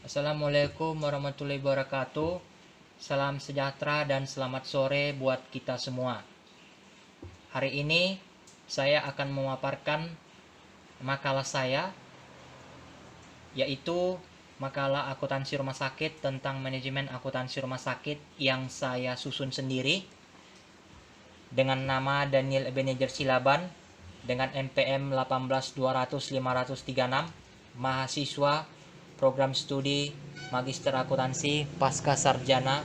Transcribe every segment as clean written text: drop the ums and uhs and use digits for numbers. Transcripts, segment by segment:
Assalamualaikum warahmatullahi wabarakatuh. Salam sejahtera dan selamat sore buat kita semua. Hari ini saya akan memaparkan makalah saya, yaitu makalah akuntansi rumah sakit tentang manajemen akuntansi rumah sakit yang saya susun sendiri dengan nama Daniel Ebenezer Silaban dengan NPM 18200-536, mahasiswa program studi Magister Akuntansi Pasca Sarjana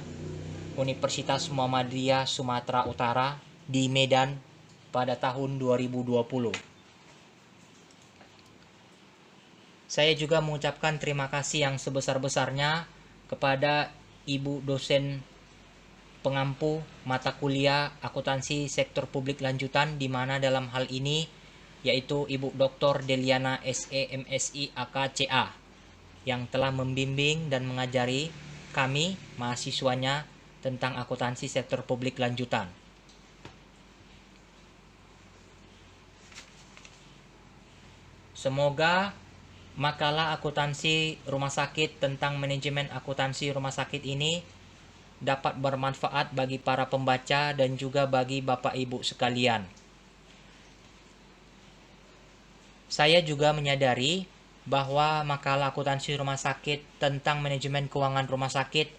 Universitas Muhammadiyah Sumatera Utara di Medan pada tahun 2020. Saya juga mengucapkan terima kasih yang sebesar-besarnya kepada Ibu dosen pengampu mata kuliah akuntansi sektor publik lanjutan, di mana dalam hal ini yaitu Ibu Dr. Deliana SE MSI AKCA yang telah membimbing dan mengajari kami mahasiswanya tentang akuntansi sektor publik lanjutan. Semoga makalah akuntansi rumah sakit tentang manajemen akuntansi rumah sakit ini dapat bermanfaat bagi para pembaca dan juga bagi Bapak Ibu sekalian. Saya juga menyadari bahwa makalah akuntansi rumah sakit tentang manajemen keuangan rumah sakit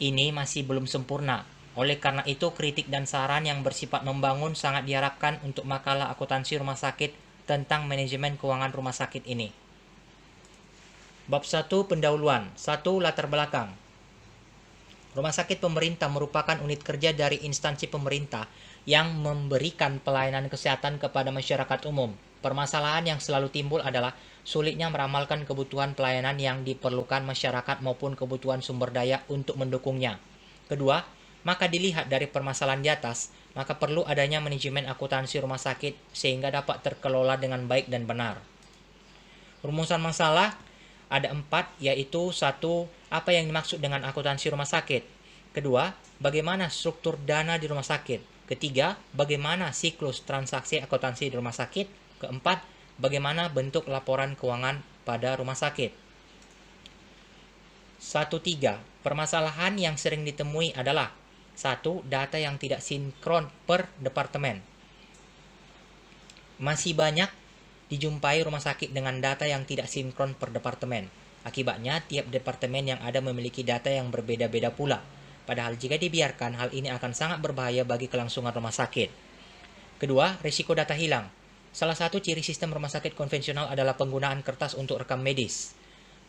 ini masih belum sempurna. Oleh karena itu, kritik dan saran yang bersifat membangun sangat diharapkan untuk makalah akuntansi rumah sakit tentang manajemen keuangan rumah sakit ini. Bab 1 pendahuluan. 1. Latar belakang. Rumah sakit pemerintah merupakan unit kerja dari instansi pemerintah yang memberikan pelayanan kesehatan kepada masyarakat umum. Permasalahan yang selalu timbul adalah sulitnya meramalkan kebutuhan pelayanan yang diperlukan masyarakat maupun kebutuhan sumber daya untuk mendukungnya. Kedua, maka dilihat dari permasalahan di atas, maka perlu adanya manajemen akuntansi rumah sakit sehingga dapat terkelola dengan baik dan benar. Rumusan masalah ada 4, yaitu 1. Apa yang dimaksud dengan akuntansi rumah sakit? Kedua, bagaimana struktur dana di rumah sakit? Ketiga, bagaimana siklus transaksi akuntansi di rumah sakit? Keempat, bagaimana bentuk laporan keuangan pada rumah sakit? 1.3. Permasalahan yang sering ditemui adalah 1. Data yang tidak sinkron per departemen. Masih banyak dijumpai rumah sakit dengan data yang tidak sinkron per departemen. Akibatnya, tiap departemen yang ada memiliki data yang berbeda-beda pula. Padahal jika dibiarkan, hal ini akan sangat berbahaya bagi kelangsungan rumah sakit. Kedua, risiko data hilang. Salah satu ciri sistem rumah sakit konvensional adalah penggunaan kertas untuk rekam medis.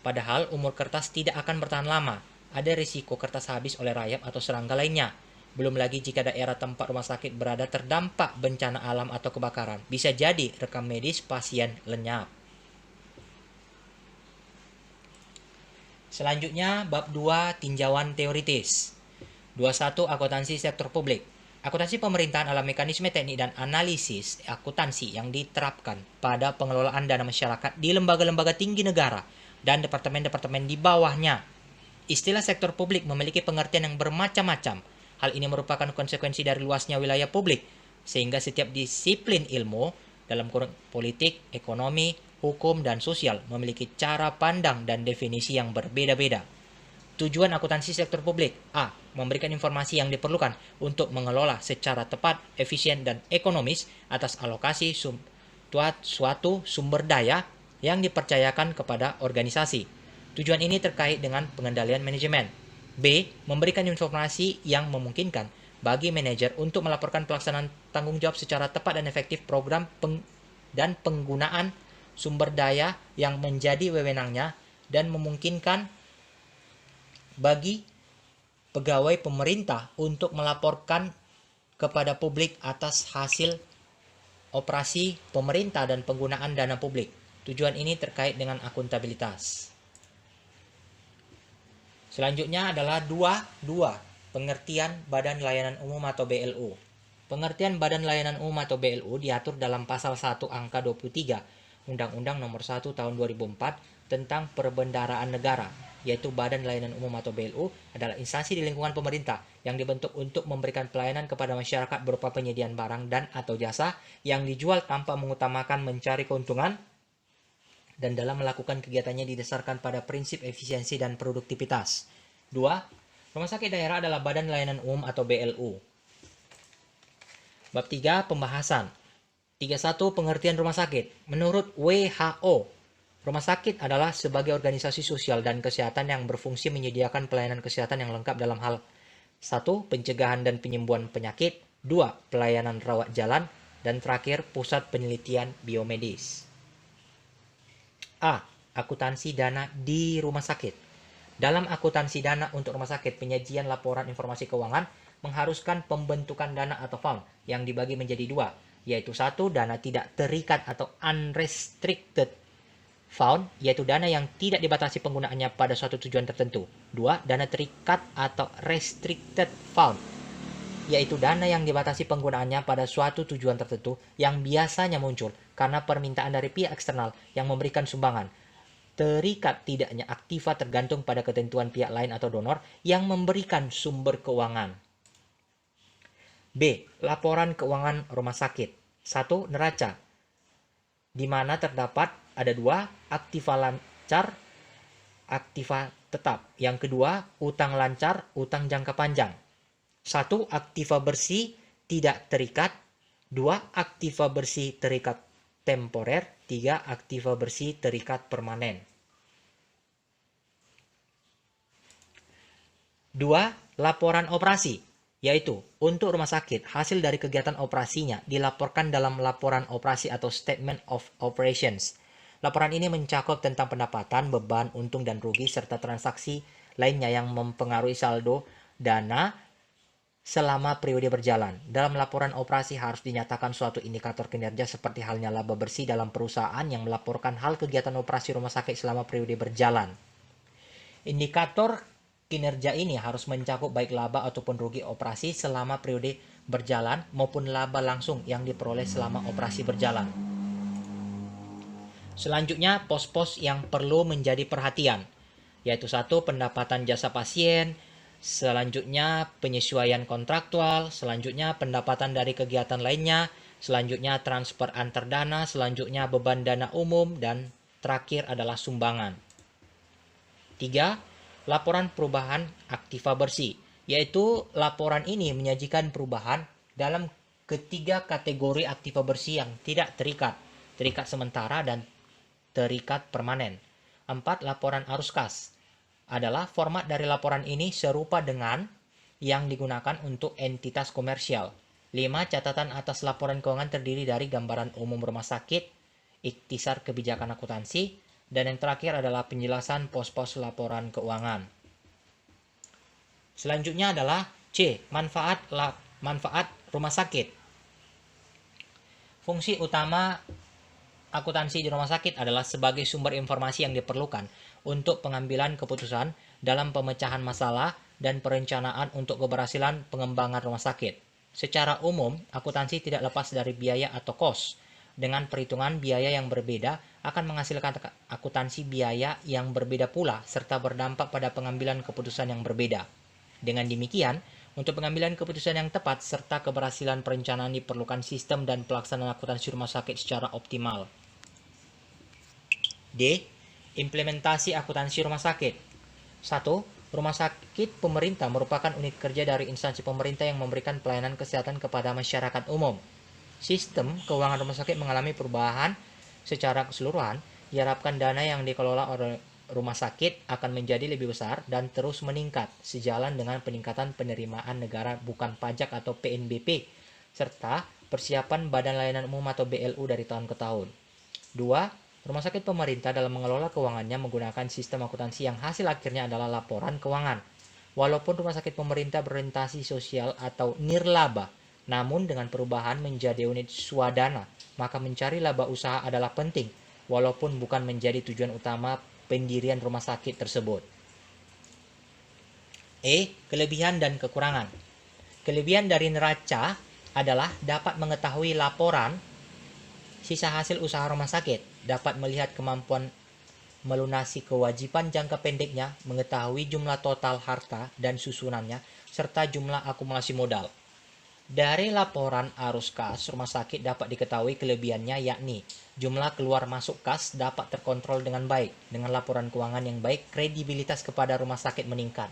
Padahal umur kertas tidak akan bertahan lama. Ada risiko kertas habis oleh rayap atau serangga lainnya. Belum lagi jika daerah tempat rumah sakit berada terdampak bencana alam atau kebakaran. Bisa jadi rekam medis pasien lenyap. Selanjutnya, bab 2 tinjauan teoritis. 21 akuntansi sektor publik. Akuntansi pemerintahan adalah mekanisme teknik dan analisis akuntansi yang diterapkan pada pengelolaan dana masyarakat di lembaga-lembaga tinggi negara dan departemen-departemen di bawahnya. Istilah sektor publik memiliki pengertian yang bermacam-macam. Hal ini merupakan konsekuensi dari luasnya wilayah publik, sehingga setiap disiplin ilmu dalam kurung politik, ekonomi, hukum, dan sosial memiliki cara pandang dan definisi yang berbeda-beda. Tujuan akuntansi sektor publik: A. Memberikan informasi yang diperlukan untuk mengelola secara tepat, efisien, dan ekonomis atas alokasi suatu sumber daya yang dipercayakan kepada organisasi. Tujuan ini terkait dengan pengendalian manajemen. B. Memberikan informasi yang memungkinkan bagi manajer untuk melaporkan pelaksanaan tanggung jawab secara tepat dan efektif program dan penggunaan sumber daya yang menjadi wewenangnya, dan memungkinkan bagi pegawai pemerintah untuk melaporkan kepada publik atas hasil operasi pemerintah dan penggunaan dana publik. Tujuan ini terkait dengan akuntabilitas. Selanjutnya adalah 2. Pengertian Badan Layanan Umum atau BLU. Pengertian Badan Layanan Umum atau BLU diatur dalam pasal 1 angka 23 Undang-Undang Nomor 1 Tahun 2004 tentang Perbendaharaan Negara, yaitu Badan Layanan Umum atau BLU adalah instansi di lingkungan pemerintah yang dibentuk untuk memberikan pelayanan kepada masyarakat berupa penyediaan barang dan atau jasa yang dijual tanpa mengutamakan mencari keuntungan dan dalam melakukan kegiatannya didasarkan pada prinsip efisiensi dan produktivitas. 2. Rumah sakit daerah adalah Badan Layanan Umum atau BLU. Bab 3. Pembahasan. 31. Pengertian rumah sakit. Menurut WHO, rumah sakit adalah sebagai organisasi sosial dan kesehatan yang berfungsi menyediakan pelayanan kesehatan yang lengkap dalam hal 1. Pencegahan dan penyembuhan penyakit. 2. Pelayanan rawat jalan. Dan terakhir, pusat penelitian biomedis. A. Akuntansi dana di rumah sakit. Dalam akuntansi dana untuk rumah sakit, penyajian laporan informasi keuangan mengharuskan pembentukan dana atau fund yang dibagi menjadi dua, yaitu 1. Dana tidak terikat atau unrestricted fund, yaitu dana yang tidak dibatasi penggunaannya pada suatu tujuan tertentu. 2. Dana terikat atau restricted fund, yaitu dana yang dibatasi penggunaannya pada suatu tujuan tertentu yang biasanya muncul karena permintaan dari pihak eksternal yang memberikan sumbangan. Terikat tidaknya aktiva tergantung pada ketentuan pihak lain atau donor yang memberikan sumber keuangan. B. Laporan keuangan rumah sakit. 1. Neraca, di mana terdapat ada 2, aktiva lancar, aktiva tetap. Yang kedua, utang lancar, utang jangka panjang. 1. Aktiva bersih tidak terikat. 2. Aktiva bersih terikat temporer. 3. Aktiva bersih terikat permanen. 2. Laporan operasi, yaitu untuk rumah sakit, hasil dari kegiatan operasinya dilaporkan dalam laporan operasi atau Statement of Operations. Laporan ini mencakup tentang pendapatan, beban, untung dan rugi, serta transaksi lainnya yang mempengaruhi saldo dana selama periode berjalan. Dalam laporan operasi harus dinyatakan suatu indikator kinerja seperti halnya laba bersih dalam perusahaan yang melaporkan hal kegiatan operasi rumah sakit selama periode berjalan. Indikator kinerja ini harus mencakup baik laba ataupun rugi operasi selama periode berjalan maupun laba langsung yang diperoleh selama operasi berjalan. Selanjutnya, pos-pos yang perlu menjadi perhatian, yaitu 1. Pendapatan jasa pasien, selanjutnya penyesuaian kontraktual, selanjutnya pendapatan dari kegiatan lainnya, selanjutnya transfer antar dana, selanjutnya beban dana umum, dan terakhir adalah sumbangan. 3. Laporan perubahan aktiva bersih, yaitu laporan ini menyajikan perubahan dalam ketiga kategori aktiva bersih yang tidak terikat, terikat sementara, dan terikat permanen. 4. Laporan arus kas adalah format dari laporan ini serupa dengan yang digunakan untuk entitas komersial. 5. Catatan atas laporan keuangan terdiri dari gambaran umum rumah sakit, ikhtisar kebijakan akuntansi, dan yang terakhir adalah penjelasan pos-pos laporan keuangan. Selanjutnya adalah C. Manfaat rumah sakit. Fungsi utama akuntansi di rumah sakit adalah sebagai sumber informasi yang diperlukan untuk pengambilan keputusan dalam pemecahan masalah dan perencanaan untuk keberhasilan pengembangan rumah sakit. Secara umum, akuntansi tidak lepas dari biaya atau kos. Dengan perhitungan biaya yang berbeda akan menghasilkan akuntansi biaya yang berbeda pula serta berdampak pada pengambilan keputusan yang berbeda. Dengan demikian, untuk pengambilan keputusan yang tepat serta keberhasilan perencanaan diperlukan sistem dan pelaksanaan akuntansi rumah sakit secara optimal. D. Implementasi akuntansi rumah sakit. 1. Rumah sakit pemerintah merupakan unit kerja dari instansi pemerintah yang memberikan pelayanan kesehatan kepada masyarakat umum. Sistem keuangan rumah sakit mengalami perubahan secara keseluruhan. Diharapkan dana yang dikelola oleh rumah sakit akan menjadi lebih besar dan terus meningkat sejalan dengan peningkatan penerimaan negara bukan pajak atau PNBP serta persiapan Badan Layanan Umum atau BLU dari tahun ke tahun. 2. Rumah sakit pemerintah dalam mengelola keuangannya menggunakan sistem akuntansi yang hasil akhirnya adalah laporan keuangan. Walaupun rumah sakit pemerintah berorientasi sosial atau nirlaba, namun dengan perubahan menjadi unit swadana, maka mencari laba usaha adalah penting, walaupun bukan menjadi tujuan utama pendirian rumah sakit tersebut. E. Kelebihan dan kekurangan. Kelebihan dari neraca adalah dapat mengetahui laporan sisa hasil usaha rumah sakit, dapat melihat kemampuan melunasi kewajiban jangka pendeknya, mengetahui jumlah total harta dan susunannya, serta jumlah akumulasi modal. Dari laporan arus kas, rumah sakit dapat diketahui kelebihannya yakni jumlah keluar masuk kas dapat terkontrol dengan baik. Dengan laporan keuangan yang baik, kredibilitas kepada rumah sakit meningkat.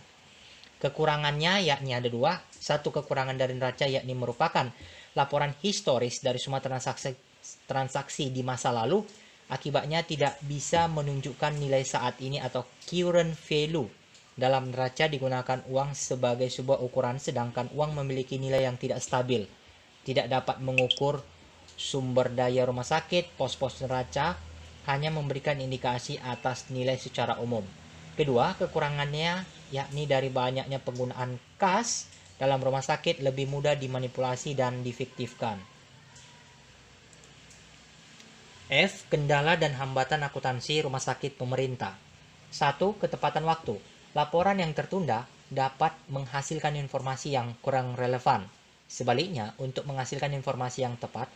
Kekurangannya yakni ada dua. Satu, kekurangan dari neraca yakni merupakan laporan historis dari semua transaksi di masa lalu. Akibatnya tidak bisa menunjukkan nilai saat ini atau current value. Dalam neraca digunakan uang sebagai sebuah ukuran, sedangkan uang memiliki nilai yang tidak stabil. Tidak dapat mengukur sumber daya rumah sakit, pos-pos neraca hanya memberikan indikasi atas nilai secara umum. Kedua, kekurangannya yakni dari banyaknya penggunaan kas dalam rumah sakit lebih mudah dimanipulasi dan difiktifkan. F. Kendala dan hambatan akuntansi rumah sakit pemerintah. 1. Ketepatan waktu. Laporan yang tertunda dapat menghasilkan informasi yang kurang relevan. Sebaliknya, untuk menghasilkan informasi yang tepat,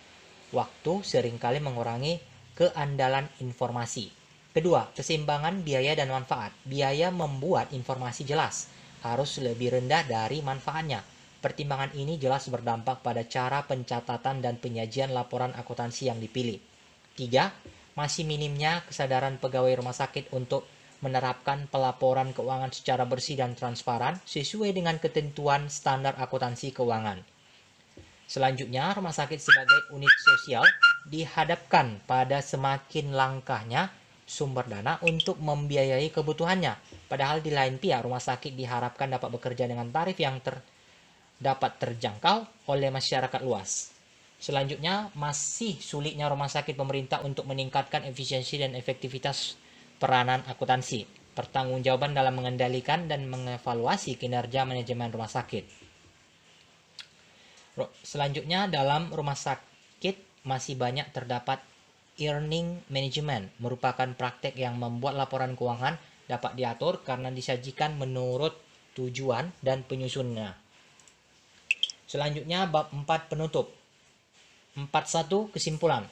waktu seringkali mengurangi keandalan informasi. Kedua, keseimbangan biaya dan manfaat. Biaya membuat informasi jelas harus lebih rendah dari manfaatnya. Pertimbangan ini jelas berdampak pada cara pencatatan dan penyajian laporan akuntansi yang dipilih. 3. Masih minimnya kesadaran pegawai rumah sakit untuk menerapkan pelaporan keuangan secara bersih dan transparan sesuai dengan ketentuan standar akuntansi keuangan. Selanjutnya, rumah sakit sebagai unit sosial dihadapkan pada semakin langkahnya sumber dana untuk membiayai kebutuhannya. Padahal di lain pihak, rumah sakit diharapkan dapat bekerja dengan tarif yang dapat terjangkau oleh masyarakat luas. Selanjutnya, masih sulitnya rumah sakit pemerintah untuk meningkatkan efisiensi dan efektivitas peranan akuntansi, pertanggungjawaban dalam mengendalikan dan mengevaluasi kinerja manajemen rumah sakit. Selanjutnya, dalam rumah sakit masih banyak terdapat earning management, merupakan praktek yang membuat laporan keuangan dapat diatur karena disajikan menurut tujuan dan penyusunnya. Selanjutnya, bab 4 penutup. 4.1 kesimpulan.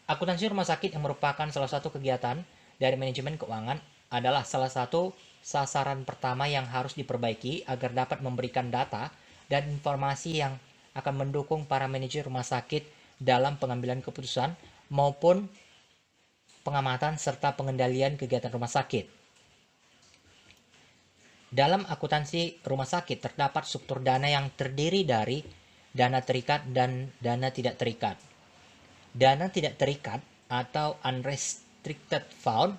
Akuntansi rumah sakit yang merupakan salah satu kegiatan dari manajemen keuangan adalah salah satu sasaran pertama yang harus diperbaiki agar dapat memberikan data dan informasi yang akan mendukung para manajer rumah sakit dalam pengambilan keputusan maupun pengamatan serta pengendalian kegiatan rumah sakit. Dalam akuntansi rumah sakit terdapat struktur dana yang terdiri dari dana terikat dan dana tidak terikat. Dana tidak terikat atau unrestricted fund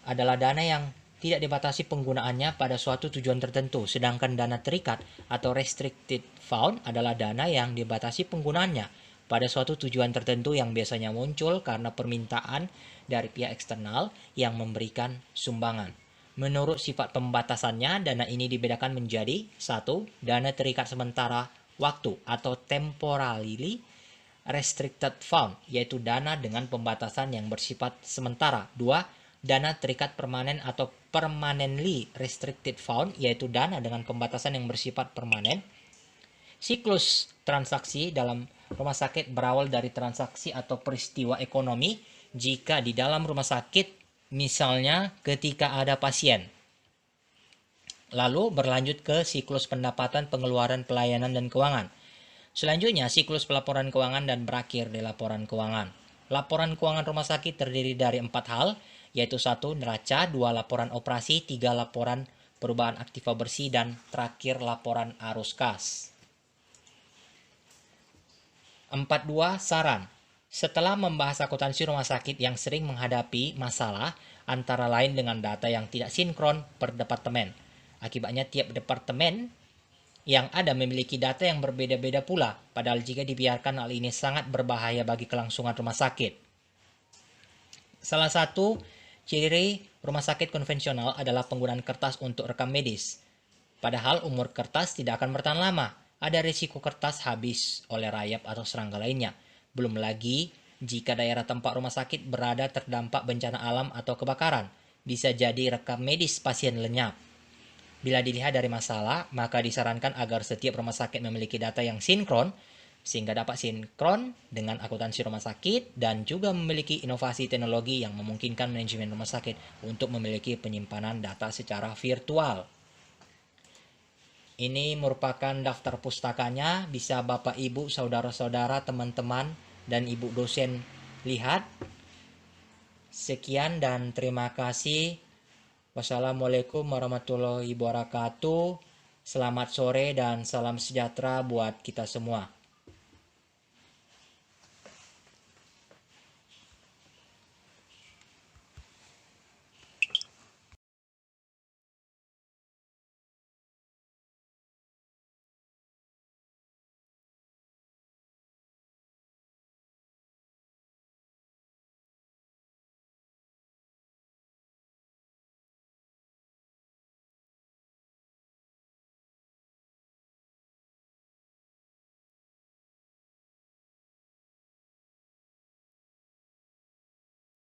adalah dana yang tidak dibatasi penggunaannya pada suatu tujuan tertentu, sedangkan dana terikat atau restricted fund adalah dana yang dibatasi penggunaannya pada suatu tujuan tertentu yang biasanya muncul karena permintaan dari pihak eksternal yang memberikan sumbangan. Menurut sifat pembatasannya, dana ini dibedakan menjadi 1. Dana terikat sementara waktu atau temporarily restricted fund, yaitu dana dengan pembatasan yang bersifat sementara. 2. Dana terikat permanen atau permanently restricted fund, yaitu dana dengan pembatasan yang bersifat permanen. Siklus transaksi dalam rumah sakit berawal dari transaksi atau peristiwa ekonomi jika di dalam rumah sakit, misalnya ketika ada pasien. Lalu berlanjut ke siklus pendapatan, pengeluaran, pelayanan, dan keuangan. Selanjutnya, siklus pelaporan keuangan dan berakhir di laporan keuangan. Laporan keuangan rumah sakit terdiri dari 4 hal, yaitu 1. Neraca, 2. Laporan operasi, 3. Laporan perubahan aktiva bersih, dan terakhir laporan arus kas. 4.2 saran. Setelah membahas akuntansi rumah sakit yang sering menghadapi masalah antara lain dengan data yang tidak sinkron per departemen. Akibatnya tiap departemen yang ada memiliki data yang berbeda-beda pula, padahal jika dibiarkan hal ini sangat berbahaya bagi kelangsungan rumah sakit. Salah satu ciri rumah sakit konvensional adalah penggunaan kertas untuk rekam medis. Padahal umur kertas tidak akan bertahan lama. Ada risiko kertas habis oleh rayap atau serangga lainnya. Belum lagi jika daerah tempat rumah sakit berada terdampak bencana alam atau kebakaran. Bisa jadi rekam medis pasien lenyap. Bila dilihat dari masalah, maka disarankan agar setiap rumah sakit memiliki data yang sinkron, sehingga dapat sinkron dengan akuntansi rumah sakit dan juga memiliki inovasi teknologi yang memungkinkan manajemen rumah sakit untuk memiliki penyimpanan data secara virtual. Ini merupakan daftar pustakanya, bisa Bapak Ibu, saudara-saudara, teman-teman, dan Ibu dosen lihat. Sekian dan terima kasih. Wassalamualaikum warahmatullahi wabarakatuh. Selamat sore dan salam sejahtera buat kita semua.